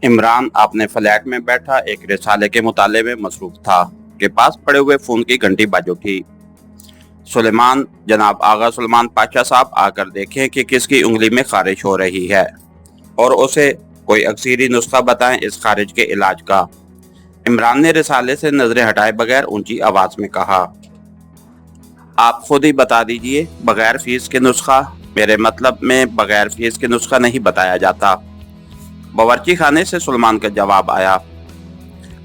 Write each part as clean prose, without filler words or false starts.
इमरान अपने फ्लैट में बैठा एक रिसाले के मुताले में मसरूफ था कि पास पड़े हुए फोन की घंटी बज उठी। सुलेमान, जनाब आगा सुलेमान पाशा साहब आकर देखें कि किसकी उंगली में खारिश हो रही है और उसे कोई अक्सीरी नुस्खा बताएं इस खारिज के इलाज का। इमरान ने रिसाले से नजरें हटाए बगैर ऊंची आवाज में कहा, आप खुद ही बता दीजिए, बगैर फीस के नुस्खा? मेरे मतलब में बगैर फीस के नुस्खा नहीं बताया जाता। बावर्ची खाने से सुलेमान का जवाब आया,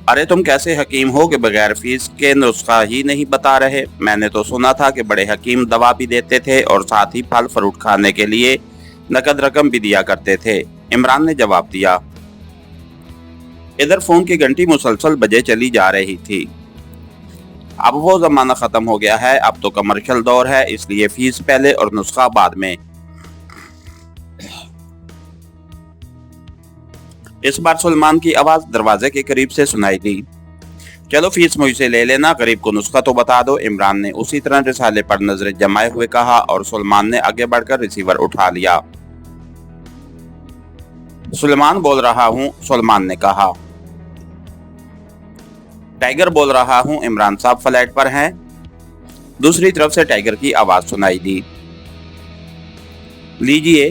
अरे तुम कैसे हकीम हो कि बगैर फीस के नुस्खा ही नहीं बता रहे? मैंने तो सुना था कि बड़े हकीम दवा भी देते थे और साथ ही फल फ्रूट खाने के लिए नकद रकम भी दिया करते थे। इमरान ने जवाब दिया। इधर फोन की घंटी मुसलसल बजे चली जा रही थी। अब वो जमाना खत्म हो गया है, अब तो कमर्शियल दौर है, इसलिए फीस पहले और नुस्खा बाद में। इस बार सुलेमान की आवाज दरवाजे के करीब से सुनाई दी। चलो फीस मुझसे ले लेना, गरीब को नुस्खा तो बता दो। इमरान ने उसी तरह रिसाले पर नजरें जमाए हुए कहा और सुलेमान ने आगे बढ़कर रिसीवर उठा लिया। सुलेमान बोल रहा हूँ, सुलेमान ने कहा। टाइगर बोल रहा हूँ, इमरान साहब फ्लैट पर हैं? दूसरी तरफ से टाइगर की आवाज सुनाई दी। लीजिए,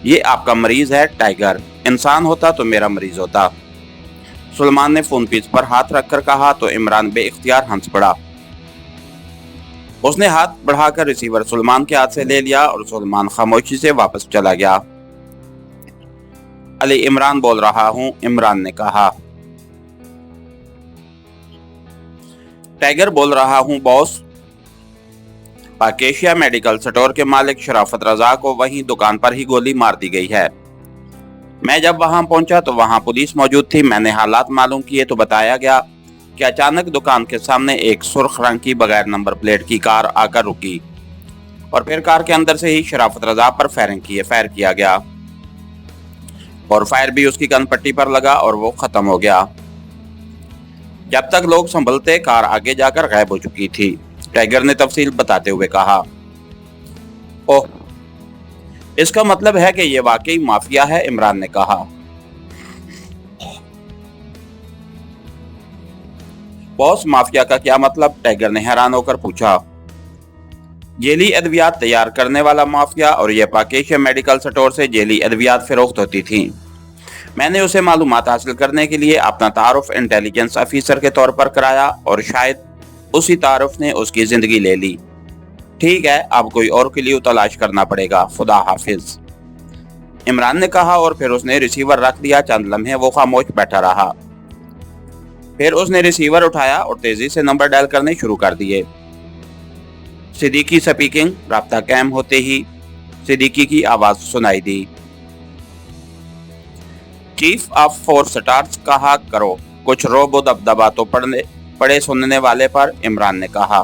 ये आपका मरीज है टाइगर, इंसान होता तो मेरा मरीज होता। सुलेमान ने फोन पीस पर हाथ रखकर कहा तो इमरान बेइख्तियार हंस पड़ा। उसने हाथ बढ़ाकर रिसीवर सुलेमान के हाथ से ले लिया और सुलेमान खामोशी से वापस चला गया। अली इमरान बोल रहा हूँ, इमरान ने कहा। टाइगर बोल रहा हूँ बॉस। पाकेशिया मेडिकल स्टोर के मालिक शराफत रजा को वहीं दुकान पर ही गोली मार दी गई है। मैं जब वहां पहुंचा तो वहां पुलिस मौजूद थी। मैंने हालात मालूम किए तो बताया गया कि अचानक दुकान के सामने एक सुर्ख रंग की बगैर नंबर प्लेट की कार आकर रुकी और फिर कार के अंदर से ही शराफत रजा पर फायर किया गया और फायर भी उसकी गन पट्टी पर लगा और वो खत्म हो गया। जब तक लोग संभलते कार आगे जाकर गायब हो चुकी थी। टाइगर ने तफसील बताते हुए कहा। ओह, इसका मतलब है कि ये वाकई माफिया है, इमरान ने कहा। बॉस, माफिया का क्या मतलब? टाइगर ने हैरान होकर पूछा। जेली अद्वियात तैयार करने वाला माफिया, और यह पाकेशिया मेडिकल स्टोर से जेली अद्वियात फरोख्त होती थी। मैंने उसे मालूमात हासिल करने के लिए अपना तारुफ इंटेलिजेंस ऑफिसर के तौर पर कराया और शायद उसी तारुफ ने उसकी जिंदगी ले ली। ठीक है, अब कोई और क्ल्यू तलाश करना पड़ेगा। खुदा हाफिज, इमरान ने कहा और फिर उसने रिसीवर रख दिया। चंद लम्हे वो खामोश बैठा रहा। फिर उसने रिसीवर उठाया और तेजी से नंबर डायल करने शुरू कर दिए। सिद्दीकी स्पीकिंग। राब्ता कायम होते ही सिद्दीकी की आवाज सुनाई दी। चीफ ऑफ 4 स्टार्स कहा करो, कुछ रोब दबदबा तो पड़े सुनने वाले पर, इमरान ने कहा।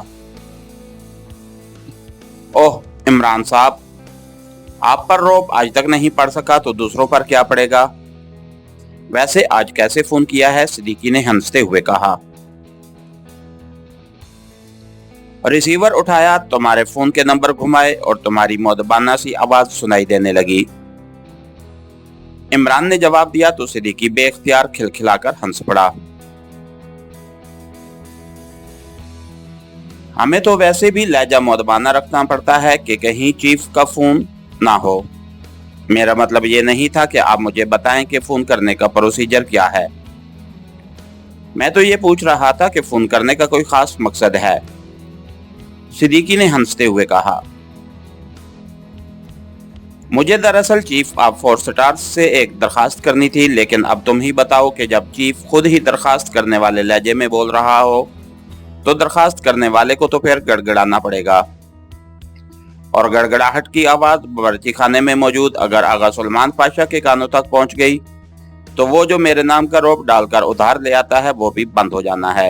ओह इमरान साहब, आप पर रोब आज तक नहीं पड़ सका तो दूसरों पर क्या पड़ेगा? वैसे आज कैसे फोन किया है? सिद्दीकी ने हंसते हुए कहा। रिसीवर उठाया, तुम्हारे फोन के नंबर घुमाए और तुम्हारी मौदबाना सी आवाज सुनाई देने लगी। इमरान ने जवाब दिया तो सिद्दीकी बेइख्तियार खिलखिलाकर हंस पड़ा। हमें तो वैसे भी लहजा मौदबाना रखना पड़ता है कि कहीं चीफ का फोन ना हो। मेरा मतलब ये नहीं था कि आप मुझे बताएं कि फोन करने का प्रोसीजर क्या है। मैं तो ये पूछ रहा था कि फोन करने का कोई खास मकसद है, सिद्दीकी ने हंसते हुए कहा। मुझे दरअसल चीफ ऑफ 4 स्टार्स से एक दरखास्त करनी थी, लेकिन अब तुम ही बताओ कि जब चीफ खुद ही दरखास्त करने वाले लहजे में बोल रहा हो तो दरखास्त करने वाले को तो फिर गड़गड़ाना पड़ेगा। और गड़गड़ाहट की आवाज बावर्ची खाने में मौजूद अगर आगा सुलेमान पाशा के कानों तक पहुंच गई तो वो जो मेरे नाम का रोब डालकर उधार ले आता है वो भी बंद हो जाना है।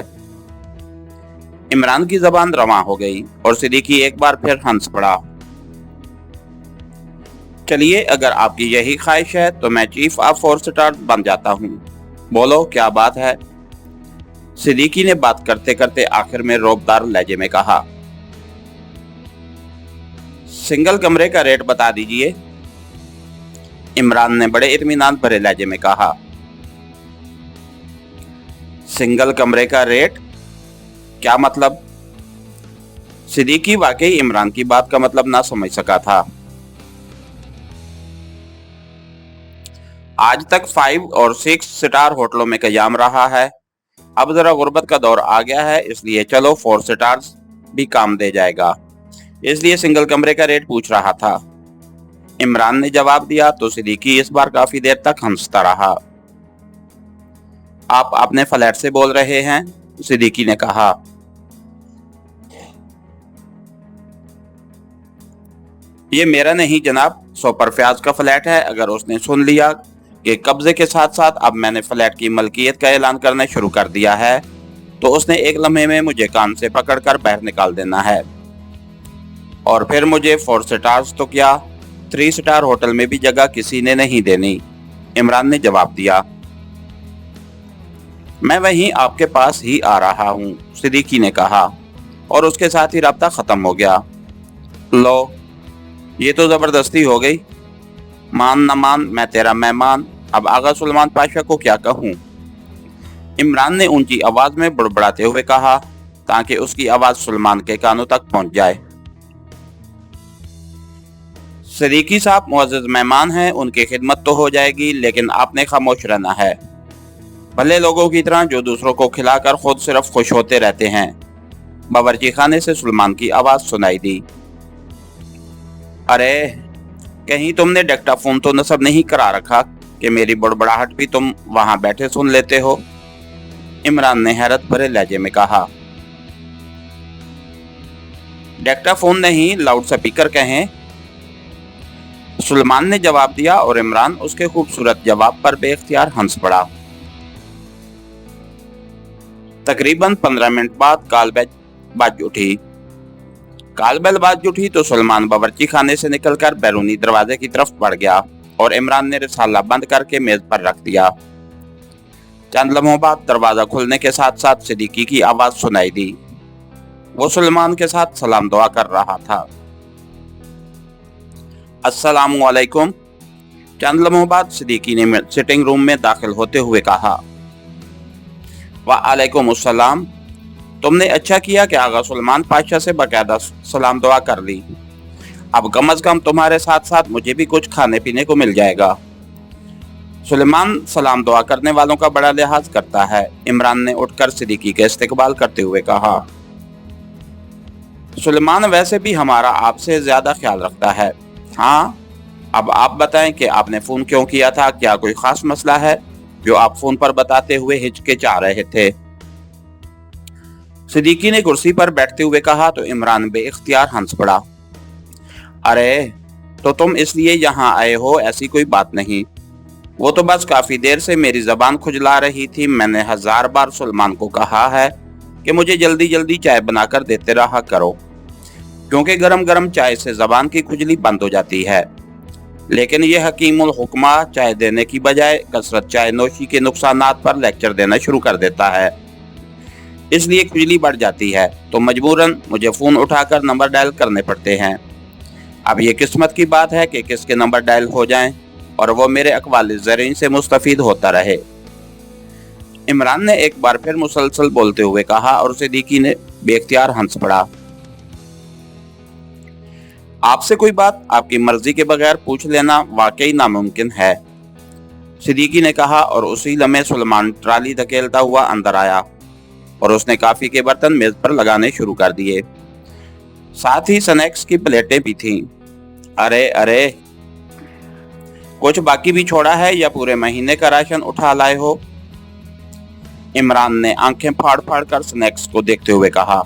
इमरान की जबान रवां हो गई और सिद्दीकी एक बार फिर हंस पड़ा। चलिए, अगर आपकी यही ख्वाहिश है तो मैं चीफ ऑफ 4 स्टार्स बन जाता हूँ। बोलो क्या बात है? सिद्दीकी ने बात करते करते आखिर में रोबदार लहजे में कहा। सिंगल कमरे का रेट बता दीजिए, इमरान ने बड़े इत्मीनान भरे लहजे में कहा। सिंगल कमरे का रेट क्या मतलब? सिद्दीकी वाकई इमरान की बात का मतलब ना समझ सका था। आज तक 5 और 6 स्टार होटलों में कयाम रहा है, अब जरा गुर्बत का दौर आ गया है, इसलिए चलो 4 स्टार्स भी काम दे जाएगा, इसलिए सिंगल कमरे का रेट पूछ रहा था। इमरान ने जवाब दिया तो सिद्दीकी इस बार काफी देर तक हंसता रहा। आप अपने फ्लैट से बोल रहे हैं? सिद्दीकी ने कहा। ये मेरा नहीं जनाब, परफयाज का फ्लैट है। अगर उसने सुन लिया कि कब्जे के साथ साथ अब मैंने फ्लैट की मलकियत का ऐलान करना शुरू कर दिया है, तो उसने एक लम्हे में मुझे कान से पकड़कर बाहर निकाल देना है, और फिर मुझे 4 स्टार्स तो क्या 3 स्टार होटल में भी जगह किसी ने नहीं देनी। इमरान ने जवाब दिया। मैं वहीं आपके पास ही आ रहा हूँ, सिद्दीकी ने कहा, और उसके साथ ही राब्ता खत्म हो गया। लो, ये तो जबरदस्ती हो गई। मान न मान, मैं तेरा मेहमान, अब आगा सुलेमान पाशा को क्या कहूँ? इमरान ने ऊंची आवाज में बड़बड़ाते हुए कहा, ताकि उसकी आवाज सुलेमान के कानों तक पहुंच जाए। सिद्दीकी साहब मुअज़्ज़ज़ मेहमान हैं, उनकी खिदमत तो हो जाएगी, लेकिन आपने खामोश रहना है, भले लोगों की तरह जो दूसरों को खिलाकर खुद सिर्फ खुश होते रहते हैं। बावर्ची खाने से सुलेमान की आवाज सुनाई दी। अरे, कहीं तुमने डिक्टाफोन तो नस्ब नहीं करा रखा कि मेरी बड़बड़ाहट भी तुम वहां बैठे सुन लेते हो? इमरान ने हैरत भरे लहजे में कहा। डिक्टाफोन नहीं, लाउड स्पीकर कहें, सुलेमान ने जवाब दिया, और इमरान उसके खूबसूरत जवाब पर बेख्तियार हंस पड़ा। तकरीबन 15 मिनट बाद कॉल बेल बाज उठी। कॉल बेल बाज उठी तो सुलेमान बावर्ची खाने से निकलकर बैरूनी दरवाजे की तरफ बढ़ गया, और इमरान ने रिसाला बंद करके मेज पर रख दिया। चंद लम्हों बाद दरवाजा खुलने के साथ साथ सिद्दीकी की आवाज सुनाई दी। वो सुलेमान के साथ सलाम दुआ कर रहा था। अस्सलामु अलैकुम। चंद लम्हों बाद सिद्दीकी ने सिटिंग रूम में दाखिल होते हुए कहा। वालेकुम अस्सलाम। तुमने अच्छा किया कि आगा सुलेमान पाशा से बाकायदा सलाम दुआ कर ली। अब कम अज कम तुम्हारे साथ साथ मुझे भी कुछ खाने पीने को मिल जाएगा। सुलेमान सलाम दुआ करने वालों का बड़ा लिहाज करता है, इमरान ने उठकर सिद्दीकी का इस्तकबाल करते हुए कहा। सुलेमान वैसे भी हमारा आपसे ज्यादा ख्याल रखता है। हाँ, अब आप बताएं कि आपने फोन क्यों किया था? क्या कोई खास मसला है जो आप फोन पर बताते हुए हिचकिचा रहे थे? सिद्दीकी ने कुर्सी पर बैठते हुए कहा तो इमरान बेइख्तियार हंस पड़ा। अरे, तो तुम इसलिए यहाँ आए हो, ऐसी कोई बात नहीं। वो तो बस काफी देर से मेरी जबान खुजला रही थी। मैंने 1000 बार सुलेमान को कहा है कि मुझे जल्दी जल्दी चाय बनाकर देते रहा करो, क्योंकि गरम गरम चाय से जबान की खुजली बंद हो जाती है। लेकिन ये हकीमुल हुक्मा चाय देने की बजाय कसरत चाय नोशी के नुकसानात पर लेक्चर देना शुरू कर देता है, इसलिए खुजली बढ़ जाती है, तो मजबूरन मुझे फोन उठाकर नंबर डायल करने पड़ते हैं। अब ये किस्मत की बात है कि किसके नंबर डायल हो जाएं और वो मेरे अक़वाल ज़रीन से मुस्तफ़ीद होता रहे। इमरान ने एक बार फिर मुसलसल बोलते हुए कहा, और सिद्दीकी ने बेख्तियार हंस पड़ा। आपसे कोई बात आपकी मर्जी के बगैर पूछ लेना वाकई नामुमकिन है, सिद्दीकी ने कहा, और उसी लम्हे सुलेमान ट्राली धकेलता हुआ अंदर आया और उसने काफी के बर्तन मेज पर लगाने शुरू कर दिए। साथ ही स्नैक्स की प्लेटें भी थीं। अरे अरे, कुछ बाकी भी छोड़ा है या पूरे महीने का राशन उठा लाए हो? इमरान ने आंखें फाड़ फाड़ कर स्नैक्स को देखते हुए कहा।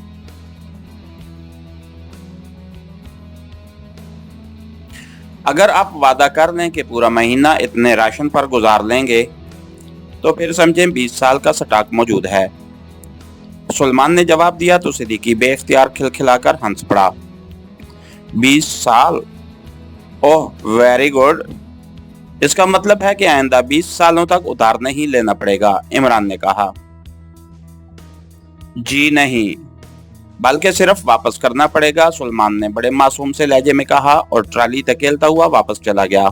अगर आप वादा कर लें कि पूरा महीना इतने राशन पर गुजार लेंगे तो फिर समझें 20 साल का स्टॉक मौजूद है, सुलेमान ने जवाब दिया तो सिद्दीकी बेख्तियार खिलखिलाकर हंस पड़ा। 20 साल? ओह, वेरी गुड। इसका मतलब है कि आइंदा 20 सालों तक उधार नहीं लेना पड़ेगा, इमरान ने कहा। जी नहीं, बल्कि सिर्फ वापस करना पड़ेगा, सुलेमान ने बड़े मासूम से लहजे में कहा और ट्राली धकेलता हुआ वापस चला गया।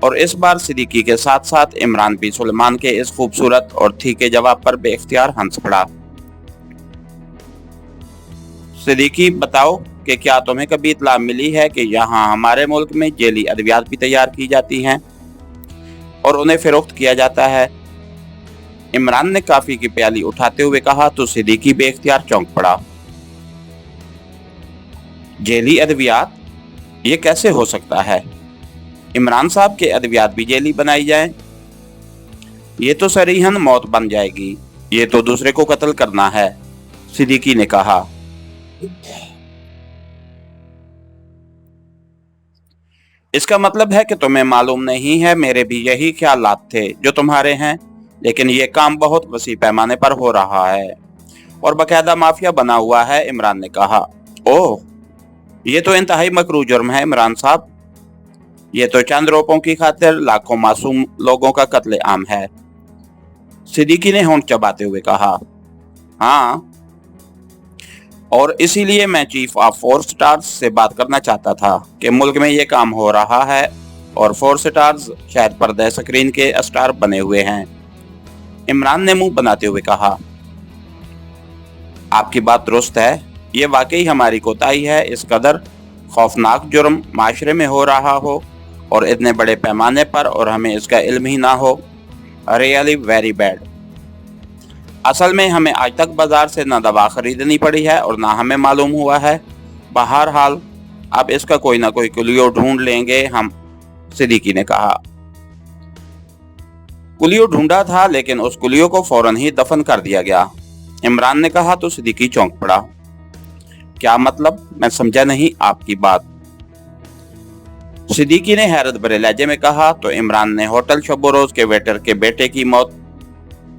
اور इस बार सिद्दीकी के साथ साथ इमरान भी सुलेमान के इस खूबसूरत और ठीके जवाब पर बेख्तियार हंस पड़ा। सिद्दीकी, बताओ कि क्या तुम्हें कभी इत्तला मिली है कि यहाँ हमारे मुल्क में जेली अद्वियात भी तैयार की जाती हैं और उन्हें फरोख्त किया जाता है? इमरान ने काफी की प्याली उठाते हुए कहा तो सिद्दीकी बेख्तियार चौंक पड़ा। जेली अद्वियात, ये कैसे हो सकता है? इमरान साहब के अद्वियात भी जेली बनाई जाए? ये तो सरीहन मौत बन जाएगी, ये तो दूसरे को कत्ल करना है, सिद्दीकी ने कहा। इसका मतलब है कि तुम्हें मालूम नहीं है, मेरे भी यही ख्यालात थे जो तुम्हारे हैं, लेकिन ये काम बहुत वसी पैमाने पर हो रहा है और बाकायदा माफिया बना हुआ है, इमरान ने कहा। ओह, ये तो इंतहाई मकरूह जुर्म है इमरान साहब, ये तो चंद रुपयों की खातिर लाखों मासूम लोगों का कत्ले आम है, सिद्दीकी ने होंठ चबाते हुए कहा। हाँ, और इसीलिए मैं चीफ ऑफ फोर स्टार्स से बात करना चाहता था कि मुल्क में ये काम हो रहा है और फोर स्टार्स शायद पर्दे स्क्रीन के स्टार बने हुए हैं, इमरान ने मुंह बनाते हुए कहा। आपकी बात दुरुस्त है, ये वाकई हमारी कोताही है, इस कदर खौफनाक जुर्म माशरे में हो रहा हो और इतने बड़े पैमाने पर और हमें इसका इल्म ही ना हो। Really very bad. असल में हमें आज तक बाजार से ना दवा खरीदनी पड़ी है और ना हमें मालूम हुआ है। बहरहाल अब इसका कोई ना कोई कुलियो ढूंढ लेंगे हम, सिद्दीकी ने कहा। कुलियो ढूंढा था लेकिन उस कुलियो को फौरन ही दफन कर दिया गया, इमरान ने कहा तो सिद्दीकी चौंक पड़ा। क्या मतलब? मैं समझा नहीं आपकी बात, सिद्दीकी ने हैरत भरे लहजे में कहा। तो इमरान ने होटल शबोरोज के वेटर के बेटे की मौत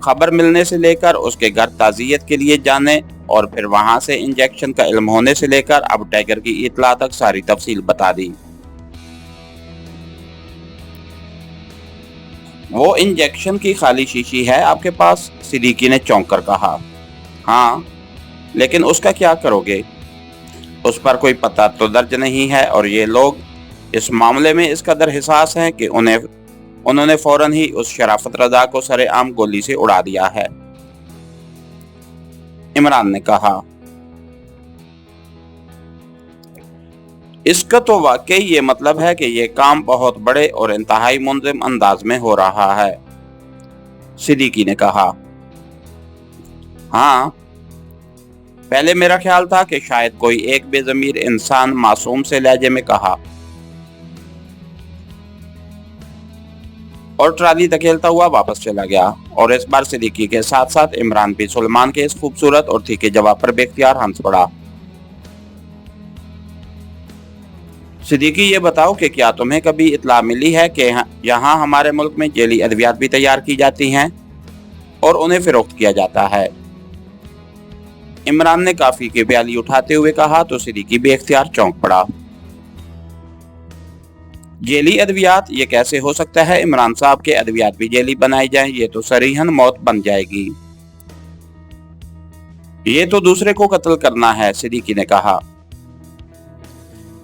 खबर मिलने से लेकर उसके घर ताजियत के लिए जाने और फिर वहां से इंजेक्शन का इल्म होने से लेकर अब टाइगर की इत्तला तक सारी तफसील बता दी। वो इंजेक्शन की खाली शीशी है आपके पास? सिद्दीकी ने चौंक कर कहा। हाँ, लेकिन उसका क्या करोगे? उस पर कोई पता तो दर्ज नहीं है और ये लोग इस मामले में इस कदर हिसास हैं कि उन्होंने फौरन ही उस शराफत रजा को सरेआम गोली से उड़ा दिया है, इमरान ने कहा। इसका तो वाकई ये मतलब है कि ये काम बहुत बड़े और इंतहाई मुंज़िम अंदाज में हो रहा है, सिद्दीकी ने कहा। हाँ, पहले मेरा ख्याल था कि शायद कोई एक बेज़मीर इंसान मासूम से लहजे में कहा और ट्राली धकेलता हुआ वापस चला गया। और इस बार सिद्दीकी के साथ साथ इमरान भी सुलेमान के इस खूबसूरत और ठीके जवाब पर बेख्तियार हंस पड़ा। सिद्दीकी, ये बताओ कि क्या तुम्हें कभी इत्तला मिली है कि यहाँ हमारे मुल्क में जेली अद्वियात भी तैयार की जाती हैं और उन्हें फरोख्त किया जाता है? इमरान ने काफी की प्याली उठाते हुए कहा तो सिद्दीकी बेख्तियार चौंक पड़ा। जेली अद्वियात, ये कैसे हो सकता है? इमरान साहब के अद्वियात भी जेली बनाई जाएं, ये तो सरीहन मौत बन जाएगी, ये तो दूसरे को कत्ल करना है, सिद्दीकी ने कहा।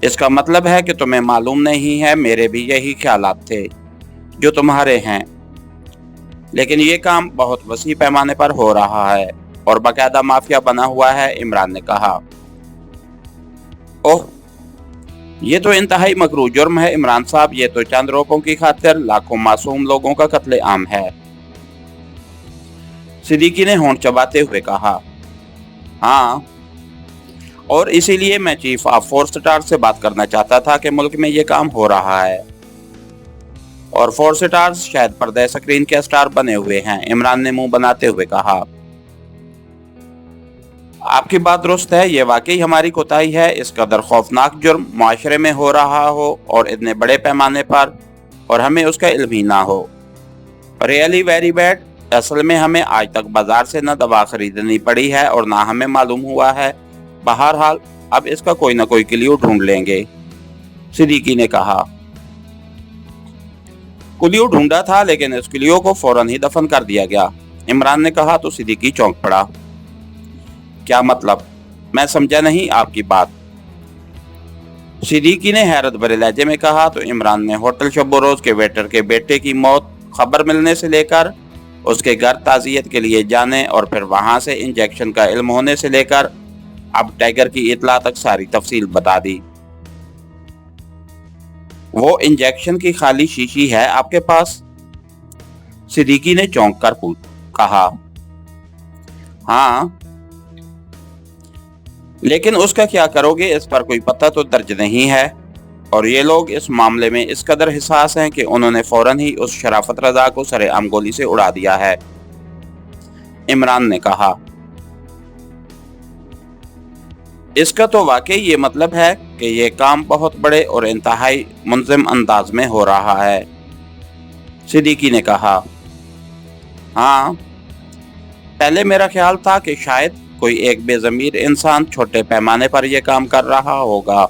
इसका मतलब है कि तुम्हें मालूम नहीं है, मेरे भी यही ख्यालात थे जो तुम्हारे हैं, लेकिन ये काम बहुत वसी पैमाने पर हो रहा है और बाकायदा माफिया बना हुआ है, इमरान ने कहा। ओह, ये तो इंतहाई मकरूह जुर्म है इमरान साहब, ये तो चंद रुपयों की खातिर लाखों मासूम लोगों का कत्ले आम है, सिद्दीकी ने होंठ चबाते हुए कहा। हाँ, और इसीलिए मैं चीफ ऑफ फोर स्टार से बात करना चाहता था कि मुल्क में ये काम हो रहा है और फोर स्टार्स शायद पर्दे स्क्रीन के स्टार बने हुए हैं, इमरान ने मुंह बनाते हुए कहा। आपकी बात दुरुस्त है, ये वाकई हमारी कोताही है, इस कदर खौफनाक जुर्म माशरे में हो रहा हो और इतने बड़े पैमाने पर और हमें उसका इल्म ही ना हो। Really very bad. असल में हमें आज तक बाजार से न दवा खरीदनी पड़ी है और ना हमें मालूम हुआ है। बहरहाल अब इसका कोई ना कोई क्लियो ढूंढ लेंगे, सिद्दीकी ने कहा। कुलियो ढूंढा था लेकिन इस कुलियो को फौरन ही दफन कर दिया गया, इमरान ने कहा तो सिद्दीकी चौंक पड़ा। क्या मतलब? मैं समझा नहीं आपकी बात, सिद्दीकी ने हैरत भरे लहजे में कहा। तो इमरान ने होटल शब-ओ-रोज के वेटर के बेटे की मौत खबर मिलने से लेकर उसके घर ताज़ियत के लिए जाने और फिर वहां से इंजेक्शन का इल्म होने से लेकर अब टाइगर की इतला तक सारी तफसील बता दी। वो इंजेक्शन की खाली शीशी है आपके पास? सिद्दीकी ने चौंक कर कहा। हाँ, लेकिन उसका क्या करोगे, इस पर कोई पता तो दर्ज नहीं है और ये लोग इस मामले में इस कदर हिसास हैं कि उन्होंने फौरन ही उस शराफत रजा को सरेआम गोली से उड़ा दिया है, इमरान ने कहा। इसका तो वाकई ये मतलब है कि ये काम बहुत बड़े और इंतहाई मुंज़िम अंदाज में हो रहा है, सिद्दीकी ने कहा। हाँ, पहले मेरा ख्याल था कि शायद कोई एक बेज़मीर इंसान छोटे पैमाने पर यह काम कर रहा होगा,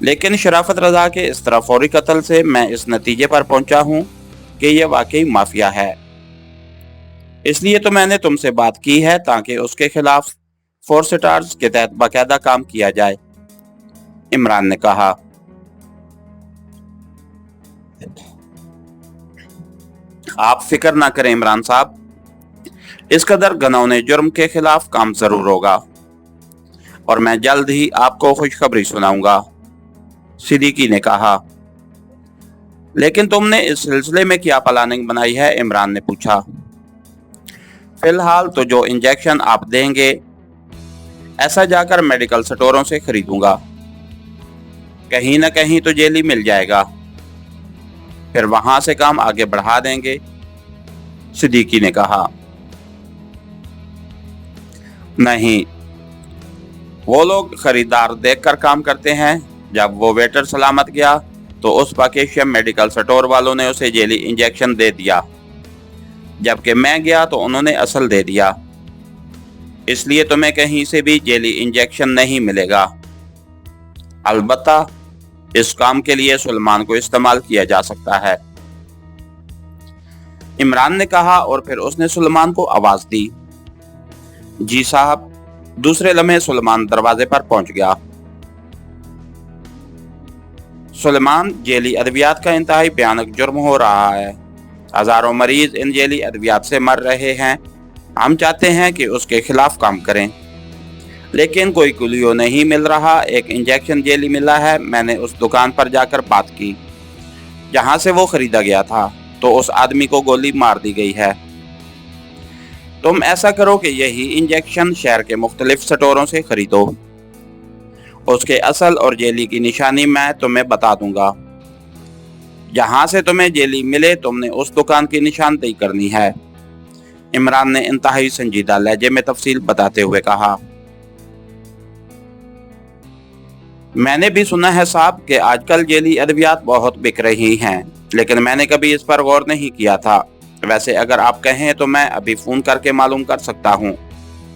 लेकिन शराफत रजा के इस तरह फौरी कत्ल से मैं इस नतीजे पर पहुंचा हूं कि यह वाकई माफिया है। इसलिए तो मैंने तुमसे बात की है ताकि उसके खिलाफ 4 स्टार्स के तहत बाकायदा काम किया जाए, इमरान ने कहा। आप फिक्र ना करें इमरान साहब, इस कदर घिनौने जुर्म के खिलाफ काम जरूर होगा और मैं जल्द ही आपको खुशखबरी सुनाऊंगा, सिद्दीकी ने कहा। लेकिन तुमने इस सिलसिले में क्या प्लानिंग बनाई है, इमरान ने पूछा। फिलहाल तो जो इंजेक्शन आप देंगे ऐसा जाकर मेडिकल स्टोरों से खरीदूंगा, कहीं ना कहीं तो जेली मिल जाएगा, फिर वहां से काम आगे बढ़ा देंगे, सिद्दीकी ने कहा। नहीं, वो लोग खरीदार देखकर काम करते हैं। जब वो वेटर सलामत गया तो उस पाकिस्तान मेडिकल स्टोर वालों ने उसे जेली इंजेक्शन दे दिया, जबकि मैं गया तो उन्होंने असल दे दिया। इसलिए तुम्हें कहीं से भी जेली इंजेक्शन नहीं मिलेगा। अलबत्ता इस काम के लिए सुलेमान को इस्तेमाल किया जा सकता है, इमरान ने कहा और फिर उसने सुलेमान को आवाज दी। जी साहब। दूसरे लम्हे सुलेमान दरवाजे पर पहुंच गया। सुलेमान, जेली अद्वियात का इंतहाई भयानक जुर्म हो रहा है। हजारों मरीज इन जेली अद्वियात से मर रहे हैं। हम चाहते हैं कि उसके खिलाफ काम करें, लेकिन कोई क्लू नहीं मिल रहा। एक इंजेक्शन जेली मिला है। मैंने उस दुकान पर जाकर बात की जहां से वो खरीदा गया था, तो उस आदमी को गोली मार दी गई है। तुम ऐसा करो कि यही इंजेक्शन शहर के मुख्तलिफ स्टोरों से खरीदो। उसके असल और जेली की निशानी मैं तुम्हें बता दूंगा। जहां से तुम्हें जेली मिले तुमने उस दुकान की निशानदेही करनी है, इमरान ने इंतहाई संजीदा लहजे में तफसील बताते हुए कहा। मैंने भी सुना है साहब कि आजकल जेली अद्वियात बहुत बिक रही हैं, लेकिन मैंने कभी इस पर गौर नहीं किया था। वैसे अगर आप कहें तो मैं अभी फोन करके मालूम कर सकता हूँ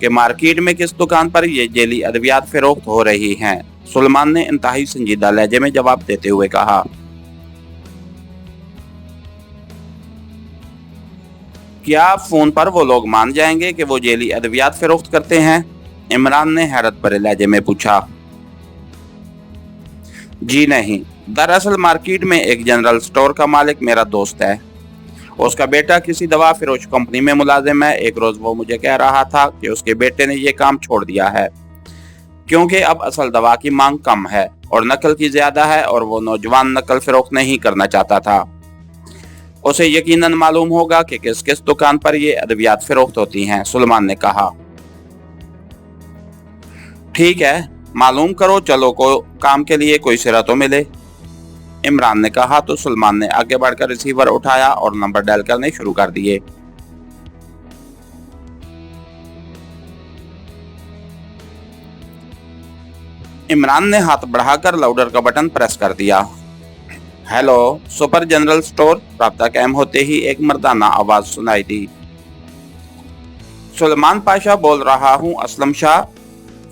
कि मार्केट में किस दुकान पर ये जेली अद्वियात फरोख्त हो रही हैं, सुलेमान ने इंतहाई संजीदा लहजे में जवाब देते हुए कहा। क्या फोन पर वो लोग मान जाएंगे कि वो जेली अद्वियात फरोख्त करते हैं, इमरान ने हैरत भरे लहजे में पूछा। जी नहीं, दरअसल मार्केट में एक जनरल स्टोर का मालिक मेरा दोस्त है। उसका बेटा किसी दवा फिरोश कंपनी में मुलाजिम है। एक रोज वो मुझे कह रहा था कि उसके बेटे ने ये काम छोड़ दिया है क्योंकि अब असल दवा की मांग कम है और नकल की ज्यादा है, और वो नौजवान नकल फरोख्त नहीं करना चाहता था। उसे यकीनन मालूम होगा कि किस किस दुकान पर ये अद्वियात फरोख्त होती हैं, सुलेमान ने कहा। ठीक है, मालूम करो, चलो को काम के लिए कोई सिरा तो मिले, इमरान ने कहा। तो सुलेमान ने आगे बढ़कर रिसीवर उठाया और नंबर डायल करने शुरू कर दिए। इमरान ने हाथ बढ़ाकर लाउडर का बटन प्रेस कर दिया। Hello, super general store. राब्ता कायम होते ही एक मर्दाना आवाज सुनाई दी। सुलेमान पाशा बोल रहा हूँ, असलम शाह,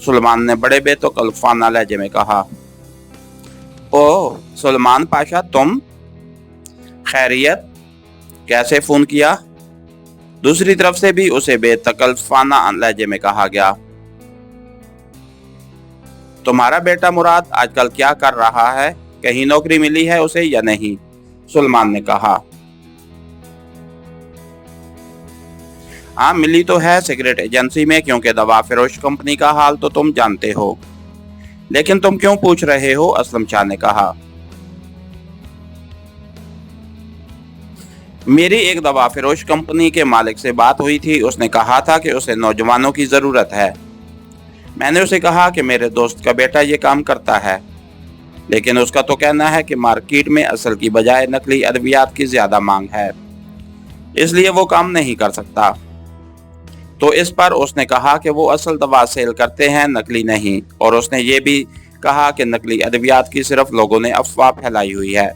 सुलेमान ने बड़े बेतकल्लुफ़ाना लहजे में कहा। ओह सुलेमान पाशा, तुम? खैरियत? कैसे फोन किया? दूसरी तरफ से भी उसे बेतकल्लुफ़ाना लहजे में कहा गया। तुम्हारा बेटा मुराद आजकल क्या कर रहा है, कहीं नौकरी मिली है उसे या नहीं? सुलेमान ने कहा। हाँ मिली तो है सिगरेट एजेंसी में, क्योंकि दवा फरोश कंपनी का हाल तो तुम जानते हो। लेकिन तुम क्यों पूछ रहे हो? असलम शाह ने कहा। मेरी एक दवा फरोश कंपनी के मालिक से बात हुई थी, उसने कहा था कि उसे नौजवानों की जरूरत है। मैंने उसे कहा कि मेरे दोस्त का बेटा ये काम करता है, लेकिन उसका तो कहना है कि मार्केट में असल की बजाय नकली अद्वियात की ज्यादा मांग है, इसलिए वो काम नहीं कर सकता। तो इस पर उसने कहा कि वो असल दवा सेल करते हैं, नकली नहीं, और उसने ये भी कहा कि नकली अद्वियात की सिर्फ लोगों ने अफवाह फैलाई हुई है।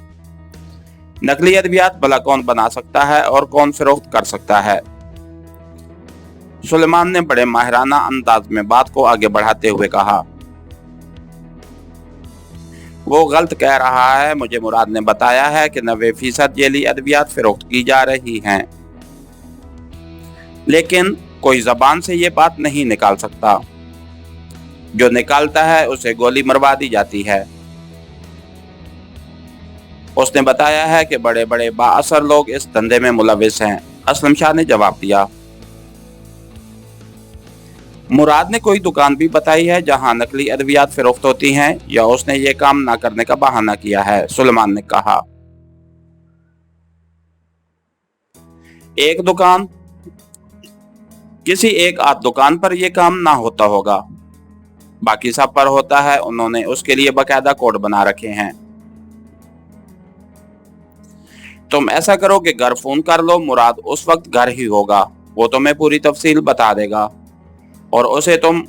नकली अद्वियात भला कौन बना सकता है और कौन फरोख्त कर सकता है? सुलेमान ने बड़े माहिराना अंदाज में बात को आगे बढ़ाते हुए कहा। वो गलत कह रहा है। मुझे मुराद ने बताया है कि 90% जेली अद्वियात फरोख्त की जा रही हैं, लेकिन कोई जबान से ये बात नहीं निकाल सकता। जो निकालता है उसे गोली मरवा दी जाती है। उसने बताया है कि बड़े बड़े बाअसर लोग इस धंधे में मुलविस हैं। असलम शाह ने जवाब दिया। मुराद ने कोई दुकान भी बताई है जहां नकली अद्वियात फरोख्त होती हैं, या उसने ये काम ना करने का बहाना किया है? सुलेमान ने कहा। एक दुकान, किसी एक आध दुकान पर यह काम ना होता होगा, बाकी सब पर होता है। उन्होंने उसके लिए बाकायदा कोड बना रखे हैं। तुम ऐसा करो कि घर फोन कर लो, मुराद उस वक्त घर ही होगा, वो तुम्हें पूरी तफसील बता देगा, और उसे तुम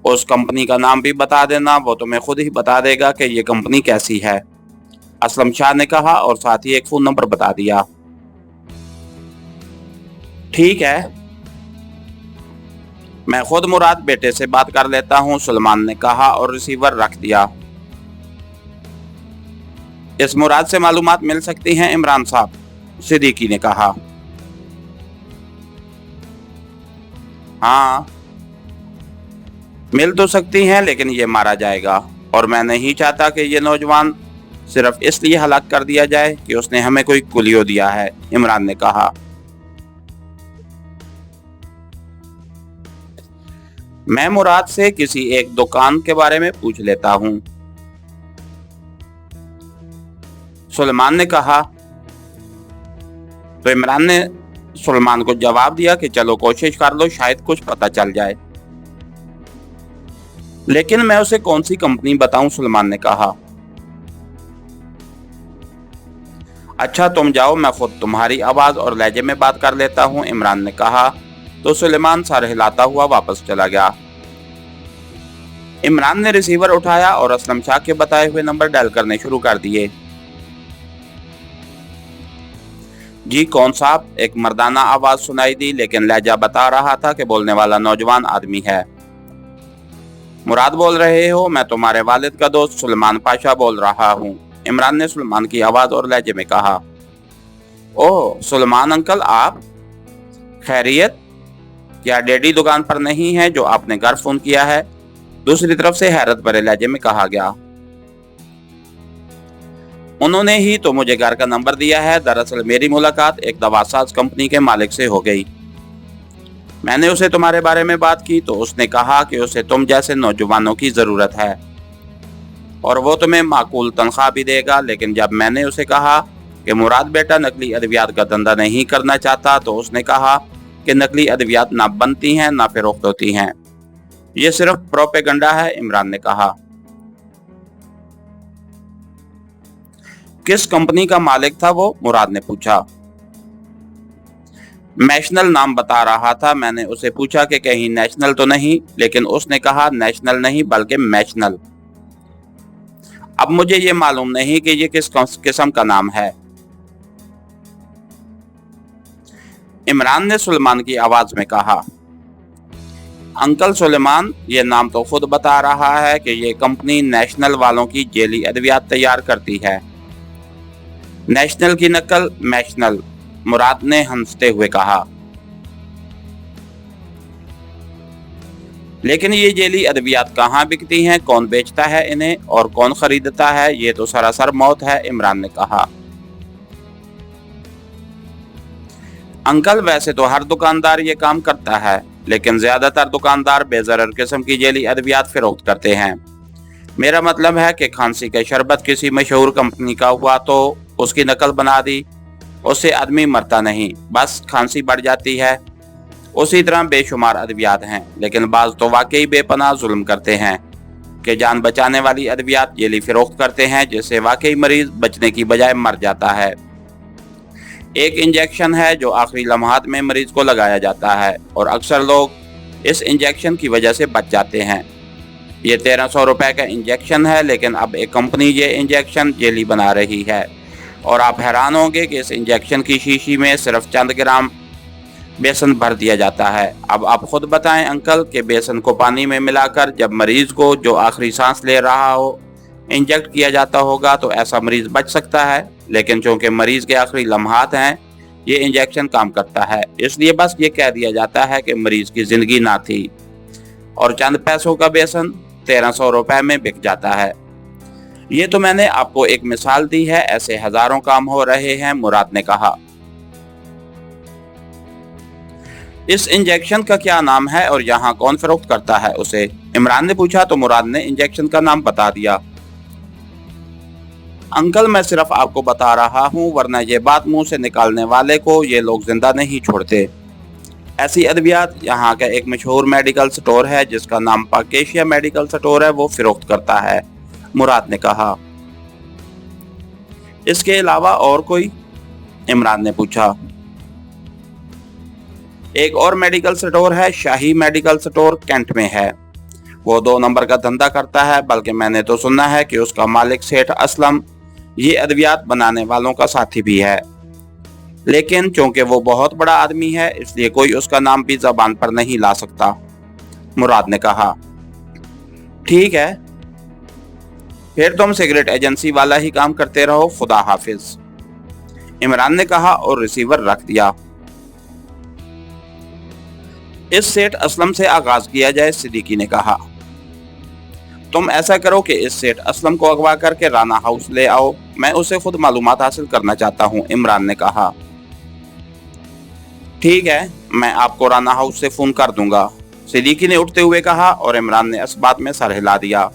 उस कंपनी का नाम भी बता देना, वो तुम्हें खुद ही बता देगा कि ये कंपनी कैसी है। असलम शाह ने कहा, और साथ ही एक फोन नंबर बता दिया। ठीक है, मैं खुद मुराद बेटे से बात कर लेता हूँ, सुलेमान ने कहा और रिसीवर रख दिया। इस मुराद से मालूमात मिल सकती हैं इमरान साहब, सिद्दीकी ने कहा। हाँ मिल तो सकती हैं, लेकिन ये मारा जाएगा, और मैं नहीं चाहता कि ये नौजवान सिर्फ इसलिए हलाक कर दिया जाए कि उसने हमें कोई कुलियो दिया है, इमरान ने कहा। मैं मुराद से किसी एक दुकान के बारे में पूछ लेता हूँ, सुलेमान ने कहा। तो इमरान ने सुलेमान को जवाब दिया कि चलो कोशिश कर लो, शायद कुछ पता चल जाए। लेकिन मैं उसे कौन सी कंपनी बताऊं? सुलेमान ने कहा। अच्छा तुम जाओ, मैं खुद तुम्हारी आवाज और लहजे में बात कर लेता हूं, इमरान ने कहा। तो सुलेमान सर हिलाता हुआ वापस चला गया। इमरान ने रिसीवर उठाया और असलम शाह के बताए हुए नंबर डायल करने शुरू कर दिए। जी कौन साहब? एक मर्दाना आवाज सुनाई दी, लेकिन लहजा बता रहा था कि बोलने वाला नौजवान आदमी है। मुराद बोल रहे हो? मैं तुम्हारे वालिद का दोस्त सुलेमान पाशा बोल रहा हूँ, इमरान ने सुलेमान की आवाज और लहजे में कहा। ओह सुलेमान अंकल, आप? खैरियत? क्या डैडी दुकान पर नहीं है जो आपने घर फोन किया है? दूसरी तरफ से हैरत भरे लहजे में कहा गया। उन्होंने ही तो मुझे घर का नंबर दिया है। दरअसल मेरी मुलाकात एक दवासाज कंपनी के मालिक से हो गई। मैंने उसे तुम्हारे बारे में बात की तो उसने कहा कि उसे तुम जैसे नौजवानों की जरूरत है और वो तुम्हें माकूल तनख्वाह भी देगा। लेकिन जब मैंने उसे कहा कि मुराद बेटा नकली अद्वियात का धंधा नहीं करना चाहता, तो उसने कहा कि नकली अद्वियात ना बनती हैं ना फरोख्त होती हैं, ये सिर्फ प्रोपेगेंडा है, इमरान ने कहा। किस कंपनी का मालिक था वो? मुराद ने पूछा। नेशनल नाम बता रहा था। मैंने उसे पूछा कि कहीं नेशनल तो नहीं, लेकिन उसने कहा नेशनल नहीं बल्कि मैशनल। अब मुझे ये मालूम नहीं कि ये किस किस्म का नाम है, इमरान ने सुलेमान की आवाज में कहा। अंकल सुलेमान, ये नाम तो खुद बता रहा है कि ये कंपनी नेशनल वालों की जेली अद्वियात तैयार करती है। नेशनल की नकल मैशनल, मुराद ने हंसते हुए कहा। लेकिन ये जेली अद्वियात कहाँ बिकती हैं, कौन बेचता है इन्हें और कौन खरीदता है, ये तो सरासर मौत है, इमरान ने कहा। अंकल, वैसे तो हर दुकानदार ये काम करता है, लेकिन ज्यादातर दुकानदार बेज़रर किस्म की जेली अद्वियात फरोख्त करते हैं। मेरा मतलब है कि खांसी का शरबत किसी मशहूर कंपनी का हुआ तो उसकी नकल बना दी, उससे आदमी मरता नहीं, बस खांसी बढ़ जाती है। उसी तरह बेशुमार अद्वियात हैं, लेकिन बाज तो वाकई बेपनाह जुल्म करते हैं कि जान बचाने वाली अद्वियात जेली फरोख्त करते हैं, जिससे वाकई मरीज बचने की बजाय मर जाता है। एक इंजेक्शन है जो आखिरी लम्हात में मरीज को लगाया जाता है और अक्सर लोग इस इंजेक्शन की वजह से बच जाते हैं। ये 1300 रुपए का इंजेक्शन है, लेकिन अब एक कंपनी ये इंजेक्शन जेली बना रही है और आप हैरान होंगे कि इस इंजेक्शन की शीशी में सिर्फ चंद ग्राम बेसन भर दिया जाता है। अब आप खुद बताएं अंकल कि बेसन को पानी में मिलाकर जब मरीज को जो आखिरी सांस ले रहा हो इंजेक्ट किया जाता होगा तो ऐसा मरीज बच सकता है, लेकिन चूंकि मरीज के आखिरी लम्हात हैं ये इंजेक्शन काम करता है, इसलिए बस ये कह दिया जाता है कि मरीज की जिंदगी ना थी और चंद पैसों का बेसन 1300 रुपए में बिक जाता है। ये तो मैंने आपको एक मिसाल दी है, ऐसे हजारों काम हो रहे हैं, मुराद ने कहा। इस इंजेक्शन का क्या नाम है और यहाँ कौन फरोख्त करता है उसे, इमरान ने पूछा तो मुराद ने इंजेक्शन का नाम बता दिया। अंकल, मैं सिर्फ आपको बता रहा हूँ, वरना ये बात मुंह से निकालने वाले को ये लोग जिंदा नहीं छोड़ते। ऐसी अद्वियात यहाँ का एक मशहूर मेडिकल स्टोर है जिसका नाम पाकेशिया मेडिकल स्टोर है, वो फरोख्त करता है, मुराद ने कहा। इसके अलावा और कोई, इमरान ने पूछा। एक और मेडिकल स्टोर है, शाही मेडिकल स्टोर, कैंट में है। वो 2 नंबर का धंधा करता है, बल्कि मैंने तो सुना है कि उसका मालिक सेठ असलम ये अद्वियात बनाने वालों का साथी भी है, लेकिन चूंकि वो बहुत बड़ा आदमी है इसलिए कोई उसका नाम भी जबान पर नहीं ला सकता, मुराद ने कहा। ठीक है, फिर तुम सिगरेट एजेंसी वाला ही काम करते रहो, खुदा हाफिज, इमरान ने कहा और रिसीवर रख दिया। इस सेठ असलम से आगाज किया जाए, सिद्दीकी ने कहा। तुम ऐसा करो कि इस सेठ असलम को अगवा करके राना हाउस ले आओ, मैं उसे खुद मालूमात हासिल करना चाहता हूँ, इमरान ने कहा। ठीक है, मैं आपको राना हाउस से फोन कर दूंगा, सिद्दीकी ने उठते हुए कहा और इमरान ने इस बात में सर हिला दिया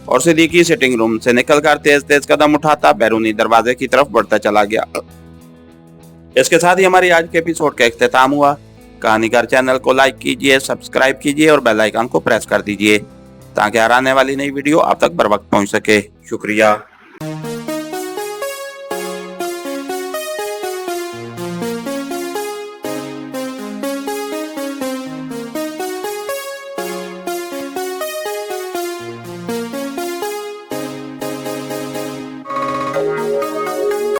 और सिद्दीकी सिटिंग रूम से निकलकर तेज तेज कदम उठाता बैरूनी दरवाजे की तरफ बढ़ता चला गया। इसके साथ ही हमारी आज के एपिसोड का इख्तिताम हुआ। कहानीकार चैनल को लाइक कीजिए, सब्सक्राइब कीजिए और बेल आइकन को प्रेस कर दीजिए ताकि हर आने वाली नई वीडियो आप तक बर वक्त पहुंच सके। शुक्रिया।